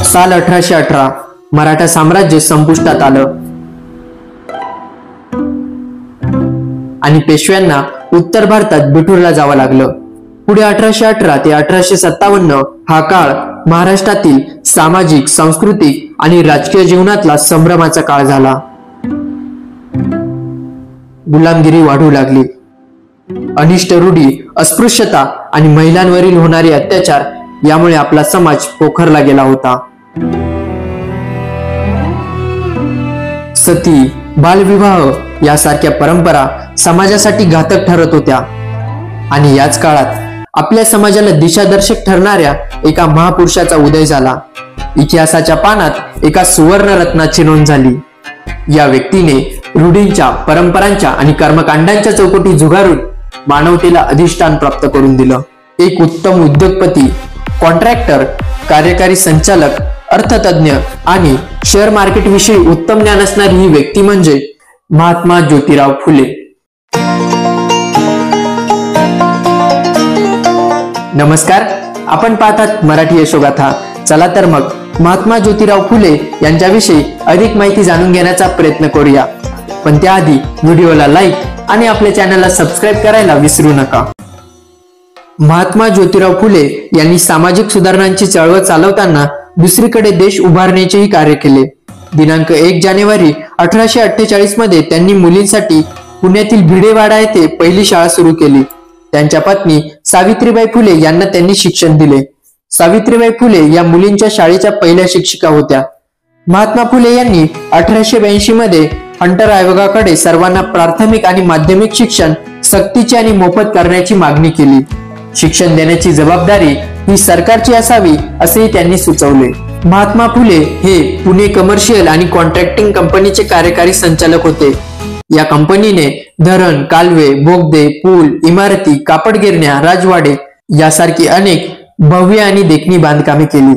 साल 1818 मराठा साम्राज्य संपुष्टात आलं आणि पेशव्यांना उत्तर भारतात बिठूरला जावं लागलं। पुढे 1818 ते 1857 हा काळ महाराष्ट्रातील सामाजिक, सांस्कृतिक आणि राजकीय जीवनातला संभ्रमाचा काळ झाला। गुलामगिरी वाढू लागली, अनिष्ट रूढी, अस्पृश्यता आणि महिलांवरील होणारे अत्याचार यामुळे आपला समाज पोखरला गेला होता। सती, बालविवाह यासारख्या परंपरा समाजासाठी घातक ठरत होत्या आणि याच काळात आपल्या समाजाला दिशादर्शक ठरणाऱ्या एका महापुरुषाचा उदय झाला। इतिहासाच्या पानात एका सुवर्णरत्नाची नोंद झाली। या व्यक्तीने रूढींच्या, परंपरांच्या आणि कर्मकांडांच्या चौकटी झुगारून मानवतेला अधिष्ठान प्राप्त करून दिलं। एक उत्तम उद्योगपती, कॉन्ट्रॅक्टर, कार्यकारी संचालक, अर्थतज्ञ आणि शेअर मार्केट विषयी उत्तम ज्ञान असणारी ही व्यक्ती म्हणजे महात्मा ज्योतिराव फुले। नमस्कार, आपण पाहतात मराठी यशोगाथा। चला तर मग महात्मा ज्योतिराव फुले यांच्याविषयी अधिक माहिती जाणून घेण्याचा प्रयत्न करूया। पण त्याआधी व्हिडिओला लाईक आणि आपल्या चॅनलला सबस्क्राईब करायला विसरू नका। महात्मा ज्योतिराव फुले यांनी सामाजिक सुधारणांची चळवळ चालवताना दुसरीकडे देश उभारण्याचेही कार्य केले। दिनांक 1 जानेवारी 1848 मध्ये त्यांनी मुलींसाठी पुण्यातील भिडेवाडा येथे पहिली शाळा सुरू केली। त्यांच्या पत्नी सावित्रीबाई फुले यांना त्यांनी शिक्षण दिले। सावित्रीबाई फुले या मुलींच्या शाळेच्या पहिल्या शिक्षिका होत्या। महात्मा फुले यांनी 1882 मध्ये हंटर आयोगाकडे सर्वांना प्राथमिक आणि माध्यमिक शिक्षण सक्तीचे आणि मोफत करण्याची मागणी केली। शिक्षण देण्याची जबाबदारी ही सरकारची असावी असेही त्यांनी सुचवले। महात्मा फुले हे पुणे कमर्शियल आणि कॉन्ट्रॅक्टिंग कंपनीचे कार्यकारी संचालक होते। या कंपनीने धरण, कालवे, बोगदे, पूल, इमारती, कापड गिरण्या, राजवाडे यासारखी अनेक भव्य आणि देखणी बांधकामे केली।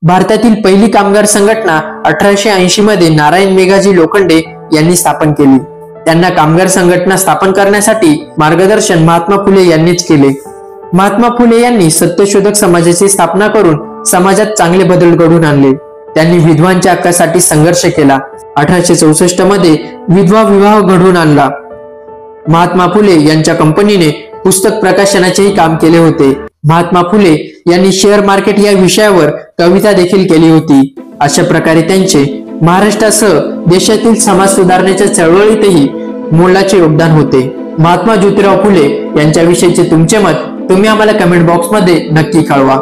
भारतातील पहिली कामगार संघटना 1880 मध्ये नारायण मेघाजी लोखंडे यांनी स्थापन केली। त्यांना कामगार संघटना स्थापन करण्यासाठी मार्गदर्शन महात्मा फुले यांनीच केले। महात्मा फुले यांनी सत्यशोधक समाजाची स्थापना करून समाजात चांगले बदल घडवून आणले। त्यांनी विधवांच्या हक्कासाठी संघर्ष केला। 1864 मध्ये विधवा विवाह घडवून आणला। महात्मा फुले यांच्या कंपनीने पुस्तक प्रकाशनाचेही काम केले होते। महात्मा फुले यांनी शेअर मार्केट या विषयावर कविता देखील केली होती। अशा प्रकारे त्यांचे महाराष्ट्रासह देशातील समाज सुधारण्याच्या चळवळीतही मोलाचे योगदान होते। महात्मा ज्योतिराव फुले यांच्याविषयीचे तुमचे मत तुम्ही आम्हाला कमेंट बॉक्स मध्ये नक्की कळवा।